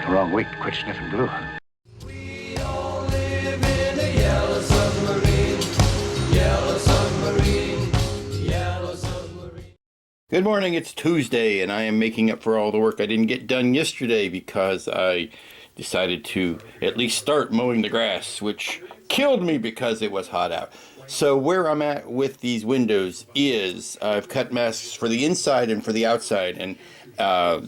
Wrong week to quit sniffing glue. We all live in a yellow submarine, yellow submarine, yellow submarine. Good morning, it's Tuesday, and I am making up for all the work I didn't get done yesterday because I decided to at least start mowing the grass, which killed me because it was hot out. So where I'm at with these windows is I've cut masks for the inside and for the outside, and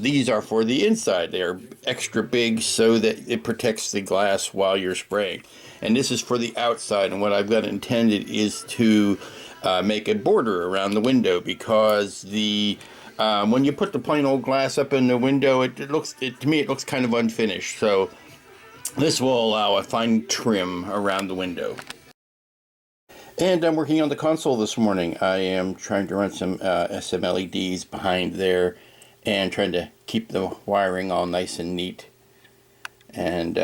these are for the inside. They're extra big so that it protects the glass while you're spraying. And this is for the outside, and what I've got intended is to make a border around the window, because the when you put the plain old glass up in the window, to me it looks kind of unfinished. So this will allow a fine trim around the window. And I'm working on the console this morning. I am trying to run some SM LEDs behind there and trying to keep the wiring all nice and neat. And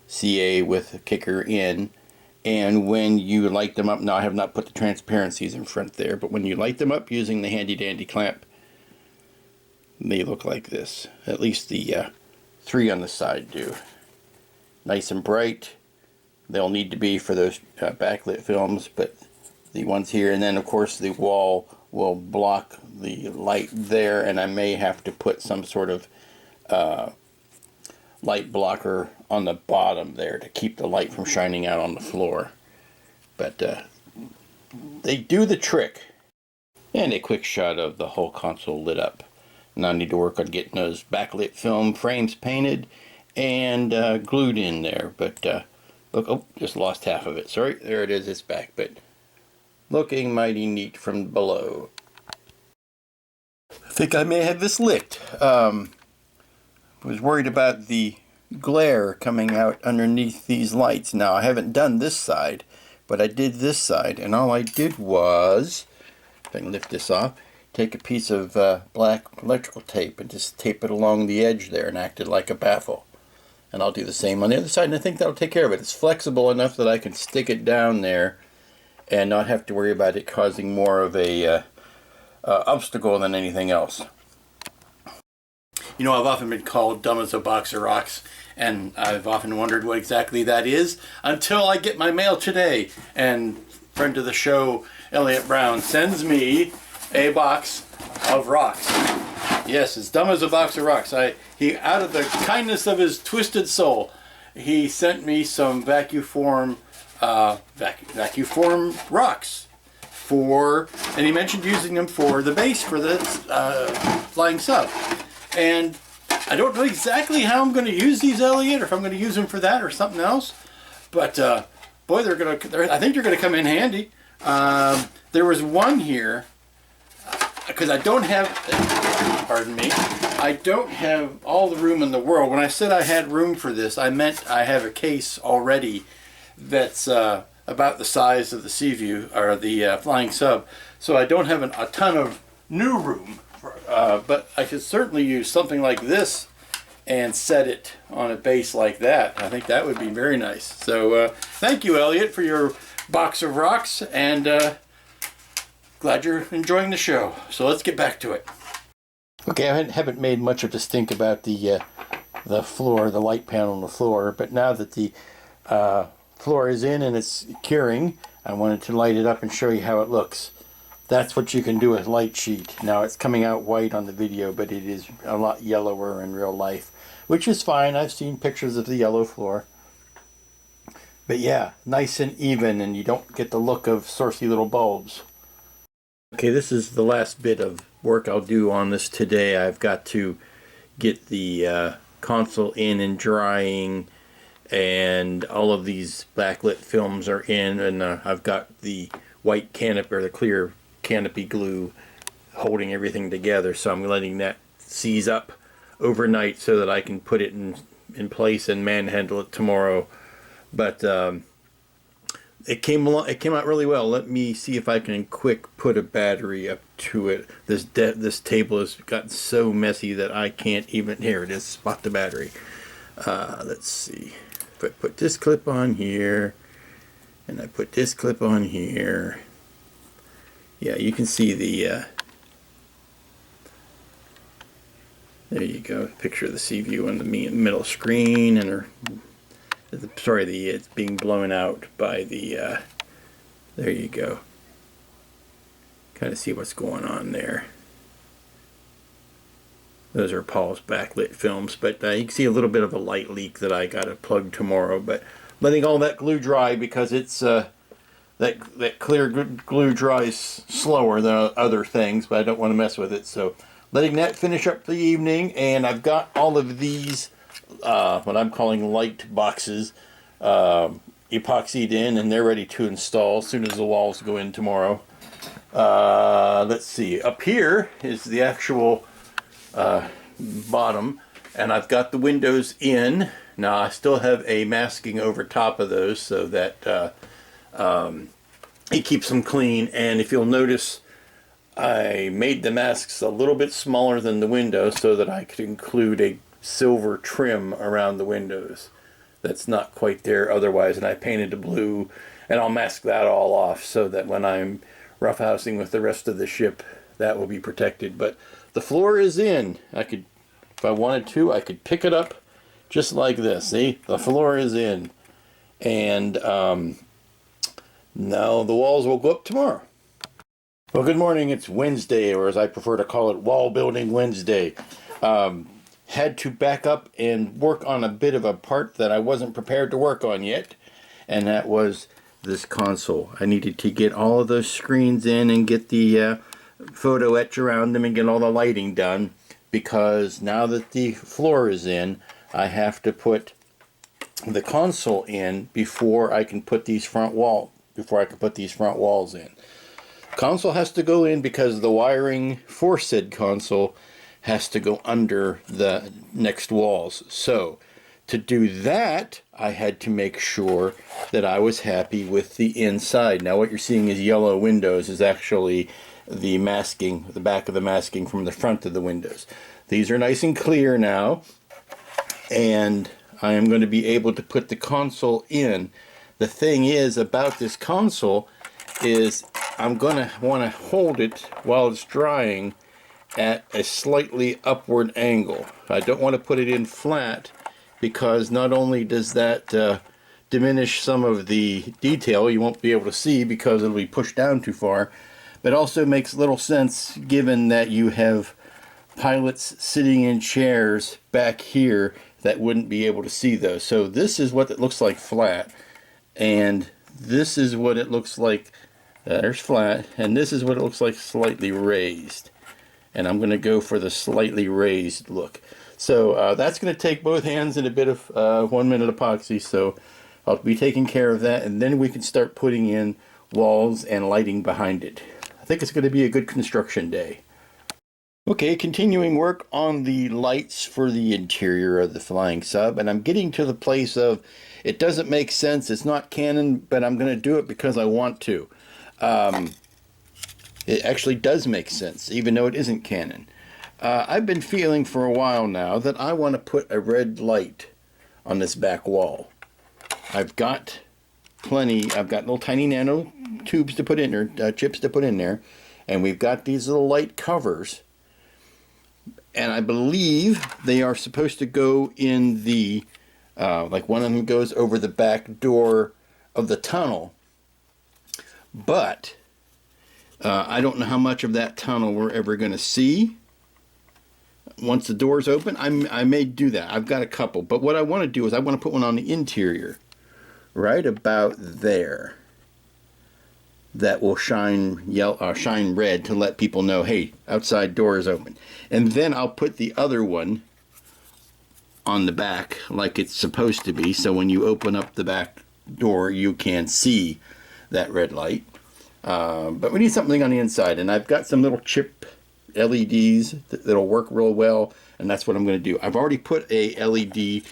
CA with a kicker in. And when you light them up, now I have not put the transparencies in front there, but when you light them up using the handy dandy clamp, they look like this. At least the three on the side do. Nice and bright. They'll need to be for those backlit films, but the ones here, and then of course the wall will block the light there, and I may have to put some sort of light blocker on the bottom there to keep the light from shining out on the floor. But they do the trick. And a quick shot of the whole console lit up. Now I need to work on getting those backlit film frames painted and glued in there, but look, oh, just lost half of it. Sorry, there it is, it's back, but looking mighty neat from below. I think I may have this licked. Was worried about the glare coming out underneath these lights. Now, I haven't done this side, but I did this side, and all I did was, if I can lift this off, take a piece of black electrical tape and just tape it along the edge there and act it like a baffle. And I'll do the same on the other side, and I think that'll take care of it. It's flexible enough that I can stick it down there and not have to worry about it causing more of a obstacle than anything else. You know, I've often been called dumb as a box of rocks, and I've often wondered what exactly that is until I get my mail today. And friend of the show, Elliot Brown, sends me a box of rocks. Yes, as dumb as a box of rocks. He, out of the kindness of his twisted soul, he sent me some vacuform rocks and he mentioned using them for the base for the flying sub. And I don't know exactly how I'm going to use these, Elliot, or if I'm going to use them for that or something else. But boy, I think they're going to come in handy. There was one here, because I don't have, pardon me, I don't have all the room in the world. When I said I had room for this, I meant I have a case already that's about the size of the Seaview, or the Flying Sub. So I don't have a ton of new room, but I could certainly use something like this and set it on a base like that. I think that would be very nice. So thank you, Elliot, for your box of rocks, and glad you're enjoying the show. So let's get back to it. Okay, I haven't made much of a stink about the floor, the light panel on the floor, but now that the floor is in and it's curing, I wanted to light it up and show you how it looks. That's what you can do with light sheet. Now it's coming out white on the video, but it is a lot yellower in real life, which is fine. I've seen pictures of the yellow floor. But yeah, nice and even, and you don't get the look of saucy little bulbs. Okay, this is the last bit of work I'll do on this today. I've got to get the console in and drying, and all of these backlit films are in, and I've got the white canopy, or the clear canopy glue, holding everything together, so I'm letting that seize up overnight so that I can put it in place and manhandle it tomorrow. But it came out really well. Let me see if I can quick put a battery up to it. This table has gotten so messy that I can't even, here it is, spot the battery. Let's see, if I put this clip on here and I put this clip on here, yeah, you can see the There you go. Picture of the sea view on the middle screen, and it's being blown out by the. There you go. Kind of see what's going on there. Those are Paul's backlit films, but you can see a little bit of a light leak that I got to plug tomorrow. But letting all that glue dry, because it's that clear glue dries slower than other things, but I don't want to mess with it. So letting that finish up the evening, and I've got all of these what I'm calling light boxes epoxied in, and they're ready to install as soon as the walls go in tomorrow. Let's see, up here is the actual bottom, and I've got the windows in. Now I still have a masking over top of those so that it keeps them clean. And if you'll notice, I made the masks a little bit smaller than the windows so that I could include a silver trim around the windows. That's not quite there otherwise, and I painted the blue, and I'll mask that all off so that when I'm roughhousing with the rest of the ship, that will be protected. But the floor is in. I could, if I wanted to, I could pick it up just like this. See, the floor is in, and now the walls will go up tomorrow. Well, good morning. It's Wednesday, or as I prefer to call it, Wall Building Wednesday. Had to back up and work on a bit of a part that I wasn't prepared to work on yet, and that was this console. I needed to get all of those screens in and get the photo etch around them and get all the lighting done, because now that the floor is in, I have to put the console in before I can put these front walls in. Console has to go in because the wiring for said console has to go under the next walls. So to do that, I had to make sure that I was happy with the inside. Now what you're seeing is yellow windows is actually the masking, the back of the masking from the front of the windows. These are nice and clear now, and I am going to be able to put the console in. The thing is about this console is I'm going to want to hold it while it's drying at a slightly upward angle. I don't want to put it in flat, because not only does that diminish some of the detail you won't be able to see because it'll be pushed down too far, but also makes little sense given that you have pilots sitting in chairs back here that wouldn't be able to see those. So this is what it looks like flat, and this is what it looks like, there's flat, and this is what it looks like slightly raised. And I'm going to go for the slightly raised look. So that's going to take both hands and a bit of 1 minute epoxy, so I'll be taking care of that, and then we can start putting in walls and lighting behind it. I think it's going to be a good construction day. Okay, continuing work on the lights for the interior of the flying sub, and I'm getting to the place of, it doesn't make sense, it's not canon, but I'm going to do it because I want to. It actually does make sense, even though it isn't canon. I've been feeling for a while now that I want to put a red light on this back wall. I've got plenty, I've got little tiny nano tubes to put in there, chips to put in there, and we've got these little light covers, and I believe they are supposed to go in the, like one of them goes over the back door of the tunnel, but I don't know how much of that tunnel we're ever going to see. Once the doors open, I may do that. I've got a couple, but what I want to do is I want to put one on the interior, right about there. That will shine yellow, shine red to let people know, hey, outside door is open. And then I'll put the other one on the back like it's supposed to be, so when you open up the back door, you can see that red light. But we need something on the inside, and I've got some little chip LEDs that'll work real well, and that's what I'm going to do. I've already put a LED,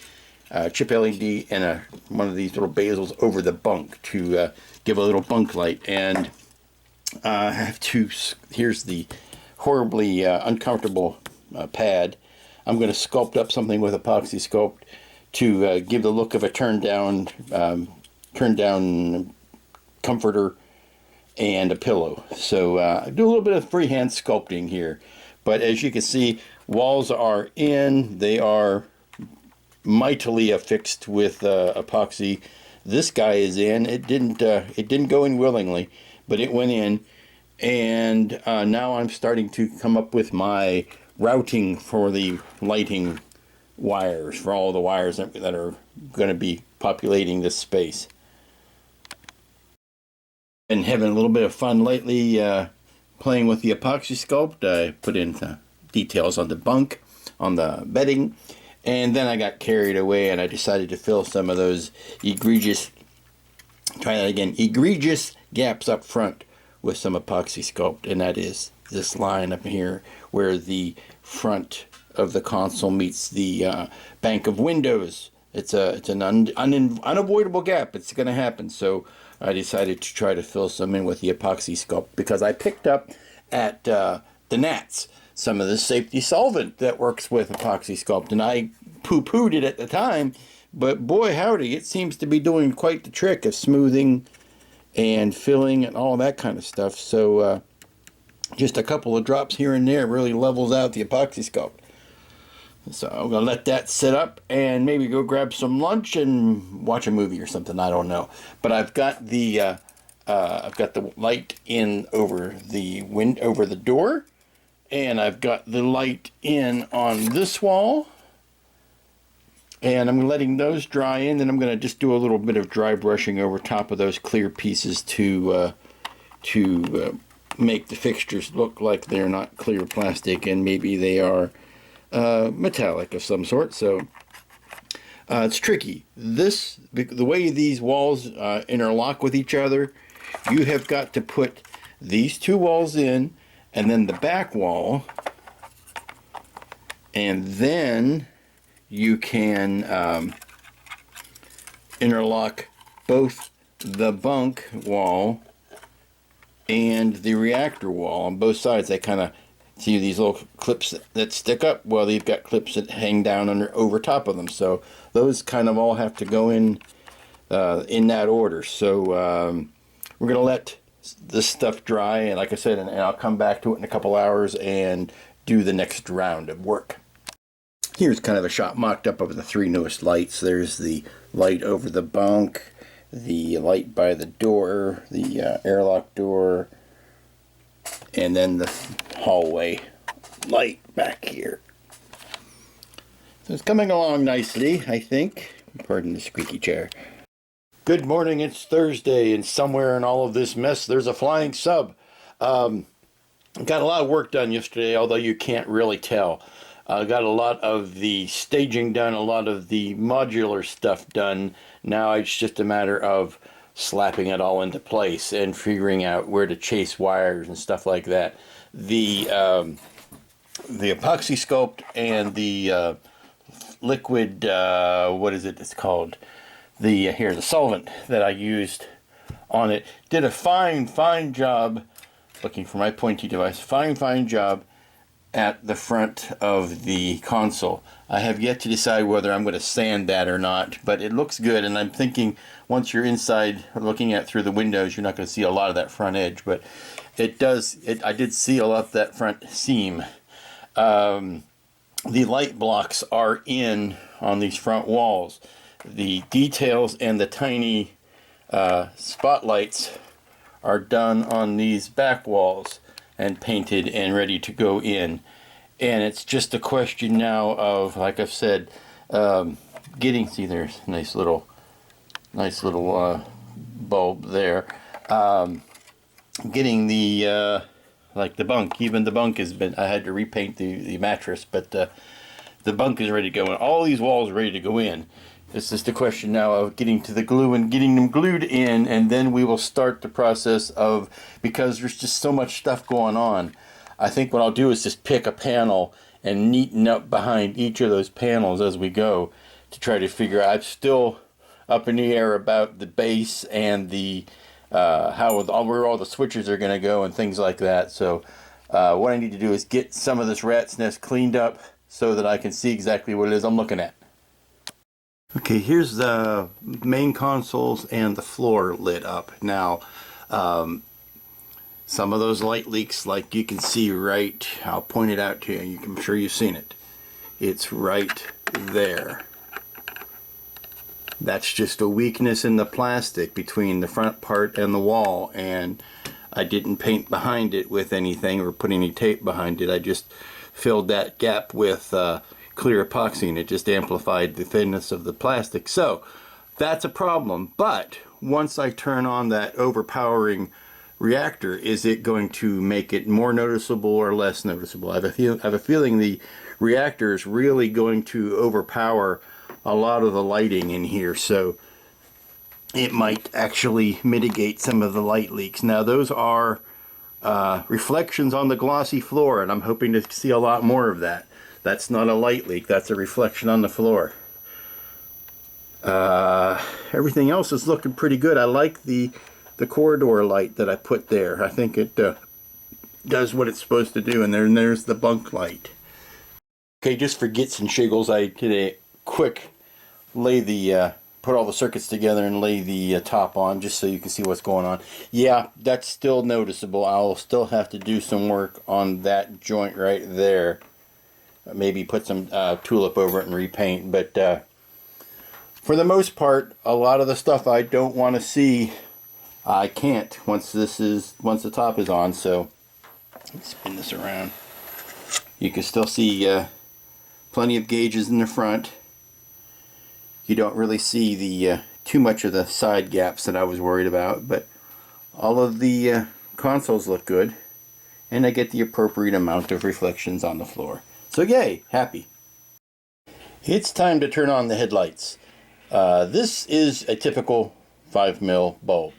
chip LED, and one of these little bezels over the bunk to give a little bunk light, and I have to, here's the horribly uncomfortable pad. I'm going to sculpt up something with epoxy sculpt to give the look of a turned down comforter and a pillow. So do a little bit of freehand sculpting here. But as you can see, walls are in. They are mightily affixed with epoxy. This guy is in. It didn't go in willingly, but it went in. And now I'm starting to come up with my routing for the lighting wires, for all the wires that are going to be populating this space. Been having a little bit of fun lately playing with the epoxy sculpt. I put in details on the bunk, on the bedding, and then I got carried away and I decided to fill some of those egregious gaps up front with some epoxy sculpt, and that is this line up here where the front of the console meets the bank of windows. It's an unavoidable gap. It's going to happen. So I decided to try to fill some in with the epoxy sculpt because I picked up at the Nats some of the safety solvent that works with epoxy sculpt, and I poo-pooed it at the time, but boy howdy, it seems to be doing quite the trick of smoothing and filling and all that kind of stuff. So just a couple of drops here and there really levels out the epoxy sculpt. So I'm gonna let that sit up and maybe go grab some lunch and watch a movie or something. I don't know, but I've got the light in over the door, and I've got the light in on this wall, and I'm letting those dry in. Then I'm gonna just do a little bit of dry brushing over top of those clear pieces to make the fixtures look like they're not clear plastic and maybe they are metallic of some sort. So it's tricky. The way these walls interlock with each other, you have got to put these two walls in and then the back wall, and then you can interlock both the bunk wall and the reactor wall on both sides. They kind of see these little clips that stick up. Well, they've got clips that hang down over top of them. So those kind of all have to go in that order. So we're going to let this stuff dry, and like I said, and I'll come back to it in a couple hours and do the next round of work. Here's kind of a shot mocked up of the three newest lights. There's the light over the bunk, the light by the door, the airlock door, and then the hallway light back here. So it's coming along nicely, I think. Pardon the squeaky chair. Good morning, it's Thursday, and somewhere in all of this mess there's a flying sub. Got a lot of work done yesterday, although you can't really tell. Got a lot of the staging done, a lot of the modular stuff done. Now it's just a matter of slapping it all into place and figuring out where to chase wires and stuff like that. The epoxy sculpt and the liquid, what is it? It's called the solvent that I used on it did a fine job. Looking for my pointy device. Fine job at the front of the console. I have yet to decide whether I'm going to sand that or not, but it looks good, and I'm thinking once you're inside looking at through the windows, you're not going to see a lot of that front edge, but it does. I did seal up that front seam. The light blocks are in on these front walls. The details and the tiny spotlights are done on these back walls and painted and ready to go in, and it's just a question now of, like I've said, getting, see, there's a nice little bulb there, getting the like the bunk. Even the bunk has been, I had to repaint the mattress, but the bunk is ready to go in. All these walls are ready to go in. It's just a question now of getting to the glue and getting them glued in, and then we will start the process of, because there's just so much stuff going on, I think what I'll do is just pick a panel and neaten up behind each of those panels as we go to try to figure out. I'm still up in the air about the base and the where all the switches are going to go and things like that. So what I need to do is get some of this rat's nest cleaned up so that I can see exactly what it is I'm looking at. Okay, here's the main consoles and the floor lit up. Now, some of those light leaks, like you can see right, I'll point it out to you, I'm sure you've seen it. It's right there. That's just a weakness in the plastic between the front part and the wall, and I didn't paint behind it with anything or put any tape behind it. I just filled that gap with clear epoxy, and it just amplified the thinness of the plastic. So that's a problem. But once I turn on that overpowering reactor, is it going to make it more noticeable or less noticeable? I have a feeling the reactor is really going to overpower a lot of the lighting in here, so it might actually mitigate some of the light leaks. Now those are reflections on the glossy floor, and I'm hoping to see a lot more of that. That's not a light leak, that's a reflection on the floor. Everything else is looking pretty good. I like the corridor light that I put there. I think it does what it's supposed to do, and there's the bunk light. Okay, just for gits and shiggles, I did a quick put all the circuits together and lay the top on just so you can see what's going on. Yeah, that's still noticeable. I'll still have to do some work on that joint right there. Maybe put some tulip over it and repaint, but for the most part, a lot of the stuff I don't want to see, I can't once the top is on. So let me spin this around. You can still see plenty of gauges in the front. You don't really see the too much of the side gaps that I was worried about, but all of the consoles look good, and I get the appropriate amount of reflections on the floor. So yay, happy. It's time to turn on the headlights. This is a typical 5mm bulb.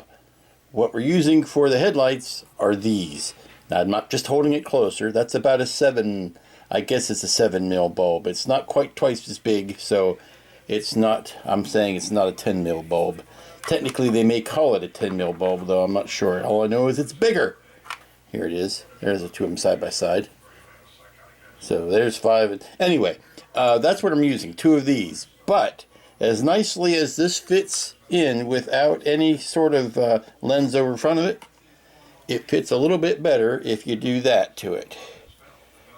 What we're using for the headlights are these. Now I'm not just holding it closer, that's about a 7, I guess it's a 7mm bulb. It's not quite twice as big, so it's not, I'm saying it's not a 10mm bulb. Technically they may call it a 10mm bulb, though I'm not sure. All I know is it's bigger. Here it is. There's the two of them side by side. So there's 5. Anyway, that's what I'm using, 2 of these. But as nicely as this fits in without any sort of lens over front of it, it fits a little bit better if you do that to it.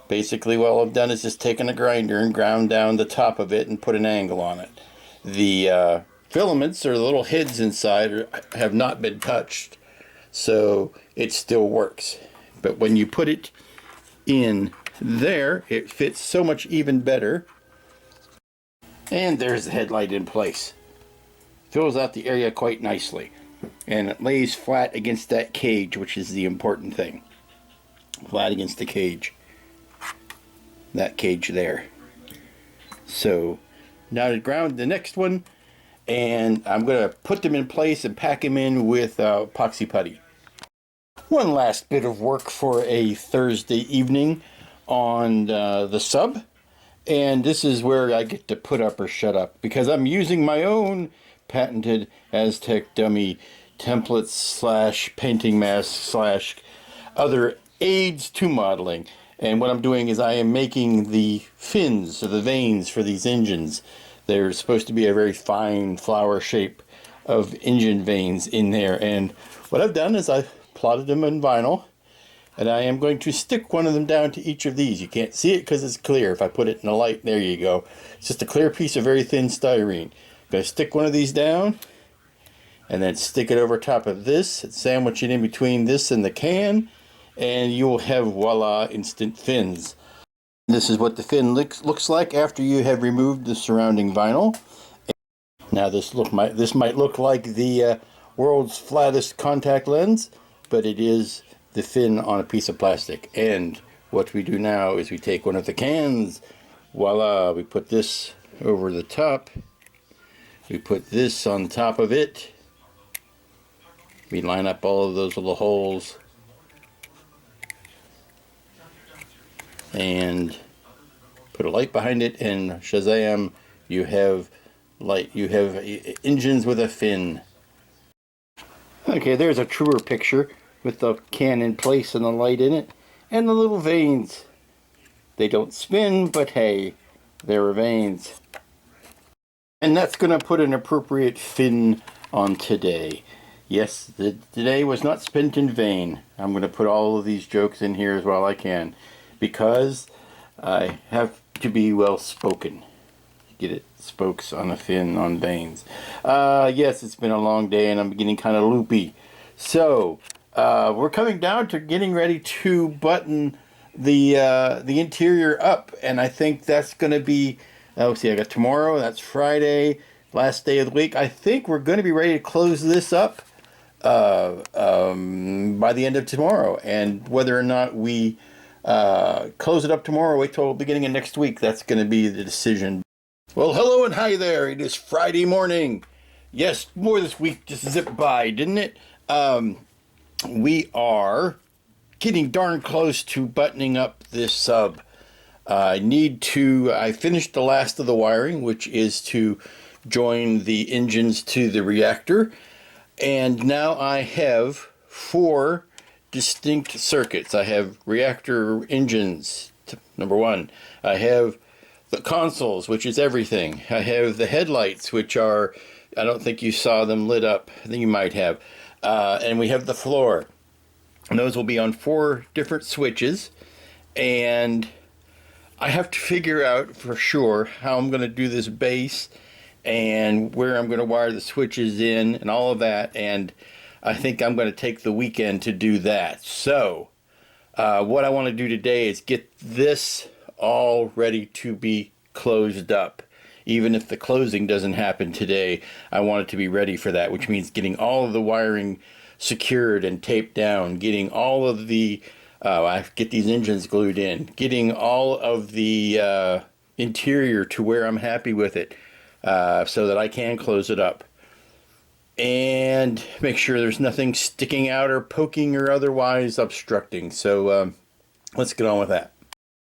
Basically, what I've done is just taken a grinder and ground down the top of it and put an angle on it. The filaments, or the little heads inside, have not been touched, so it still works. But when you put it in there, it fits so much even better. And there's the headlight in place. Fills out the area quite nicely. And it lays flat against that cage, which is the important thing. Flat against the cage. That cage there. So now to ground the next one, and I'm going to put them in place and pack them in with epoxy putty. One last bit of work for a Thursday evening on the sub, and this is where I get to put up or shut up, because I'm using my own patented Aztek dummy templates slash painting masks slash other aids to modeling. And what I'm doing is I am making the fins, or the vanes, for these engines. They're supposed to be a very fine flower shape of engine vanes in there. And what I've done is I've plotted them in vinyl, and I am going to stick one of them down to each of these. You can't see it because it's clear. If I put it in the light, there you go. It's just a clear piece of very thin styrene. I'm going to stick one of these down, and then stick it over top of this, and sandwich it in between this and the can, and you will have, voila, instant fins. This is what the fin looks like after you have removed the surrounding vinyl. Now this might look like the world's flattest contact lens, but it is the fin on a piece of plastic. And what we do now is we take one of the cans, voila, we put this over the top, we put this on top of it, we line up all of those little holes, and put a light behind it, and shazam, you have light. You have engines with a fin. Okay, there's a truer picture with the can in place and the light in it, and the little vanes. They don't spin, but hey, there are vanes. And that's going to put an appropriate fin on today. Yes, today was not spent in vain. I'm going to put all of these jokes in here as well I can, because I have to be well spoken. Get it? Spokes on a fin on veins. Yes, it's been a long day and I'm getting kind of loopy. So, we're coming down to getting ready to button the interior up, and I think that's going to be, let's see, I got tomorrow, that's Friday, last day of the week. I think we're going to be ready to close this up by the end of tomorrow, and whether or not we close it up tomorrow or wait till the beginning of next week, that's going to be the decision. Well, hello and hi there. It is Friday morning. Yes, more this week just zipped by, didn't it? We are getting darn close to buttoning up this sub. I finished the last of the wiring, which is to join the engines to the reactor. And now I have 4 distinct circuits. I have reactor engines, number 1. I have the consoles, which is everything. I have the headlights, which are, I don't think you saw them lit up. I think you might have. And we have the floor. And those will be on 4 different switches. And I have to figure out for sure how I'm going to do this base and where I'm going to wire the switches in and all of that. And I think I'm going to take the weekend to do that. So what I want to do today is get this all ready to be closed up. Even if the closing doesn't happen today, I want it to be ready for that, which means getting all of the wiring secured and taped down, getting all of the I get these engines glued in, getting all of the interior to where I'm happy with it, so that I can close it up and make sure there's nothing sticking out or poking or otherwise obstructing. So let's get on with that.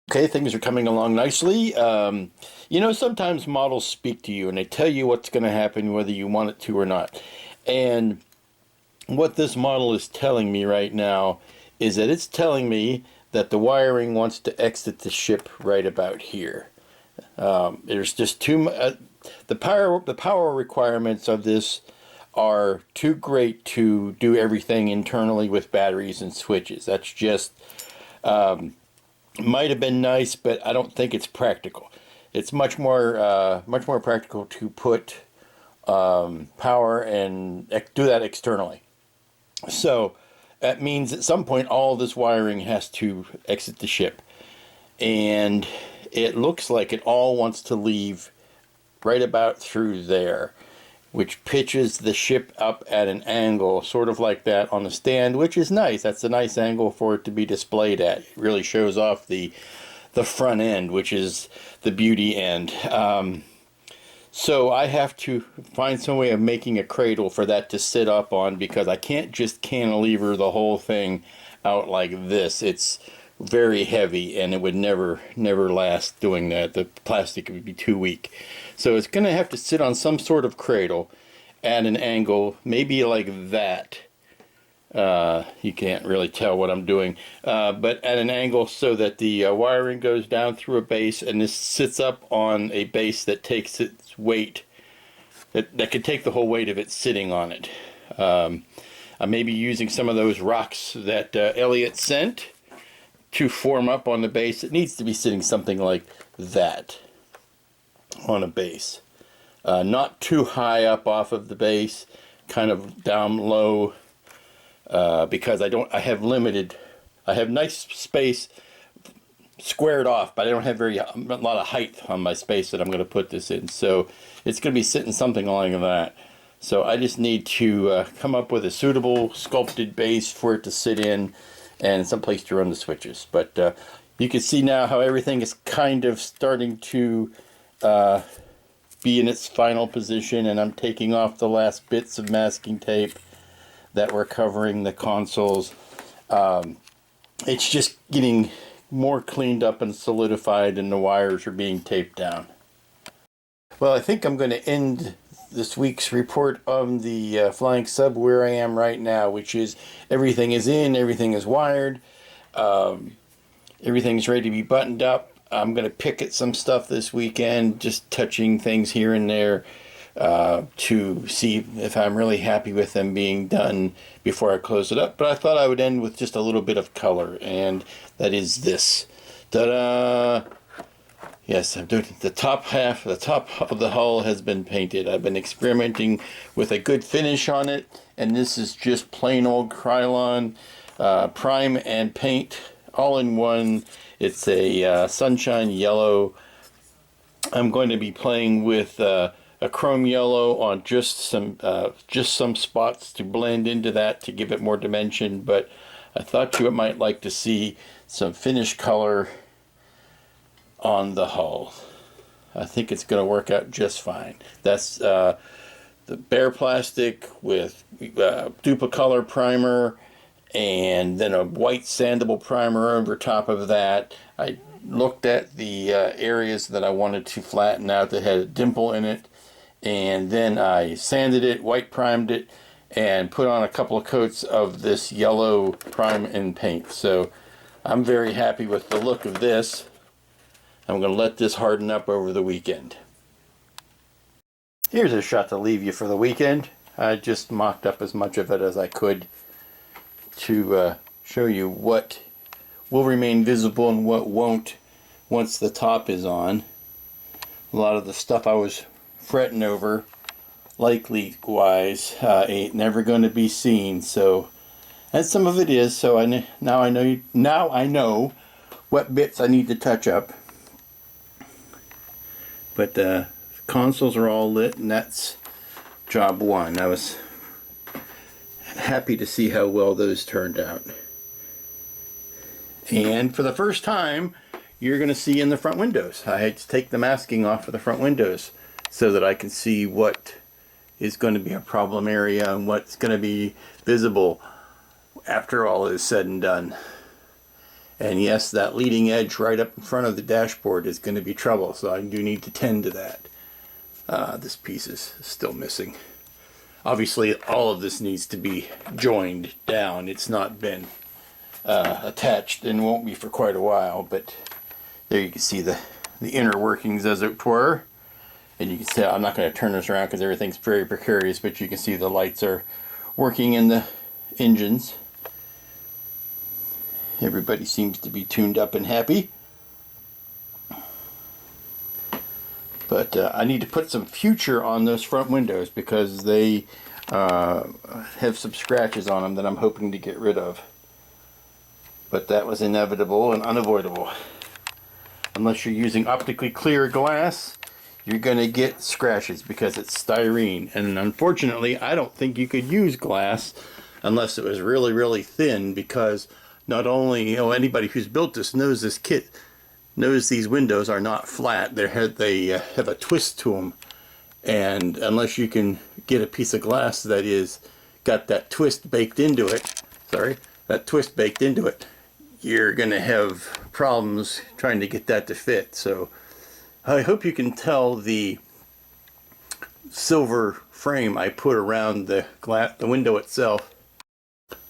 Okay, things are coming along nicely. You know, sometimes models speak to you and they tell you what's going to happen whether you want it to or not. And what this model is telling me right now is that it's telling me that the wiring wants to exit the ship right about here. There's just too much. The power requirements of this are too great to do everything internally with batteries and switches. That's just might have been nice, but I don't think it's practical. It's much more practical to put power and do that externally. So that means at some point all this wiring has to exit the ship, and it looks like it all wants to leave right about through there, which pitches the ship up at an angle, sort of like that on the stand, which is nice. That's a nice angle for it to be displayed at. It really shows off the front end, which is the beauty end. So I have to find some way of making a cradle for that to sit up on, because I can't just cantilever the whole thing out like this. It's very heavy and it would never last doing that. The plastic would be too weak. So it's going to have to sit on some sort of cradle at an angle, maybe like that. You can't really tell what I'm doing, but at an angle so that the wiring goes down through a base, and this sits up on a base that takes its weight, that could take the whole weight of it sitting on it. I may be using some of those rocks that Elliot sent to form up on the base. It needs to be sitting something like that on a base, not too high up off of the base, kind of down low. Because I have nice space squared off, but I don't have a lot of height on my space that I'm going to put this in. So it's going to be sitting something along that. So I just need to come up with a suitable sculpted base for it to sit in and some place to run the switches. But you can see now how everything is kind of starting to be in its final position, and I'm taking off the last bits of masking tape that were covering the consoles. It's just getting more cleaned up and solidified, and the wires are being taped down. Well, I think I'm going to end this week's report on the flying sub where I am right now, which is everything is in, everything is wired, everything's ready to be buttoned up. I'm going to pick at some stuff this weekend, just touching things here and there. to see if I'm really happy with them being done before I close it up. But I thought I would end with just a little bit of color, and that is this. Ta-da! Yes, I'm doing the top half. The top of the hull has been painted. I've been experimenting with a good finish on it, and this is just plain old Krylon prime and paint all in one. It's a sunshine yellow. I'm going to be playing with a chrome yellow on just some spots to blend into that to give it more dimension. But I thought you might like to see some finish color on the hull. I think it's going to work out just fine. That's the bare plastic with Duplicolor primer, and then a white sandable primer over top of that. I looked at the areas that I wanted to flatten out that had a dimple in it, and then I sanded it, white primed it, and put on a couple of coats of this yellow prime and paint. So I'm very happy with the look of this. I'm going to let this harden up over the weekend. Here's a shot to leave you for the weekend. I just mocked up as much of it as I could to show you what will remain visible and what won't once the top is on. A lot of the stuff I was fretting over, likely wise, ain't never going to be seen. So, and some of it is. So now I know what bits I need to touch up. But the consoles are all lit, and that's job one. I was happy to see how well those turned out. And for the first time, you're going to see in the front windows. I had to take the masking off of the front windows so that I can see what is going to be a problem area and what's going to be visible after all is said and done. And yes, that leading edge right up in front of the dashboard is going to be trouble, so I do need to tend to that. This piece is still missing. Obviously, all of this needs to be joined down. It's not been attached and won't be for quite a while, but there you can see the inner workings, as it were. And you can see, I'm not going to turn this around because everything's very precarious, but you can see the lights are working in the engines. Everybody seems to be tuned up and happy. But I need to put some future on those front windows because they have some scratches on them that I'm hoping to get rid of. But that was inevitable and unavoidable. Unless you're using optically clear glass, you're going to get scratches because it's styrene. And unfortunately, I don't think you could use glass unless it was really, really thin, because not only, anybody who's built this kit knows these windows are not flat. They have a twist to them, and unless you can get a piece of glass that is got that twist baked into it, you're gonna have problems trying to get that to fit. So I hope you can tell the silver frame I put around the window itself.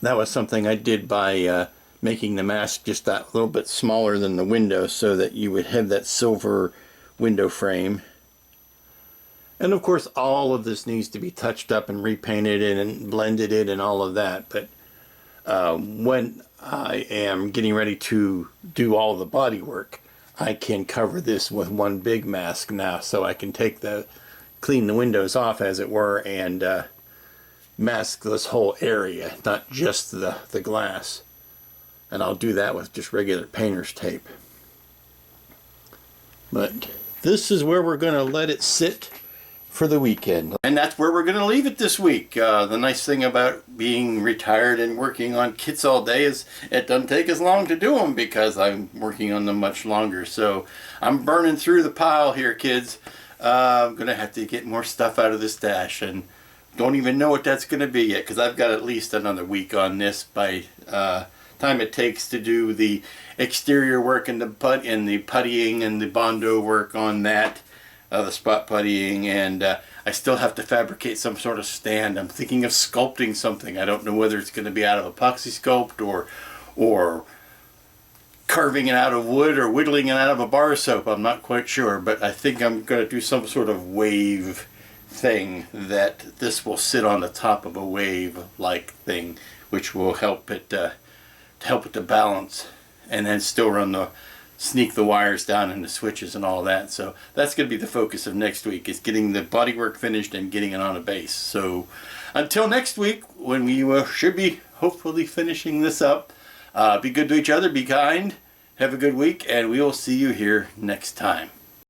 That was something I did by making the mask just that little bit smaller than the window so that you would have that silver window frame. And of course, all of this needs to be touched up and repainted and blended in and all of that. But when I am getting ready to do all the body work, I can cover this with one big mask now, so I can clean the windows off, as it were, and mask this whole area, not just the glass. And I'll do that with just regular painter's tape. But this is where we're going to let it sit for the weekend. And that's where we're going to leave it this week. The nice thing about being retired and working on kits all day is it doesn't take as long to do them because I'm working on them much longer. So I'm burning through the pile here, kids. I'm going to have to get more stuff out of this stash, and don't even know what that's going to be yet, because I've got at least another week on this by time it takes to do the exterior work and the puttying and the Bondo work on that, the spot puttying, and I still have to fabricate some sort of stand. I'm thinking of sculpting something. I don't know whether it's going to be out of epoxy sculpt or carving it out of wood or whittling it out of a bar soap. I'm not quite sure, but I think I'm going to do some sort of wave thing that this will sit on the top of a wave-like thing, which will help it to help with the balance, and then still sneak the wires down and the switches and all that. So that's going to be the focus of next week, is getting the bodywork finished and getting it on a base. So until next week, when we should be hopefully finishing this up, be good to each other, be kind, have a good week, and we will see you here next time.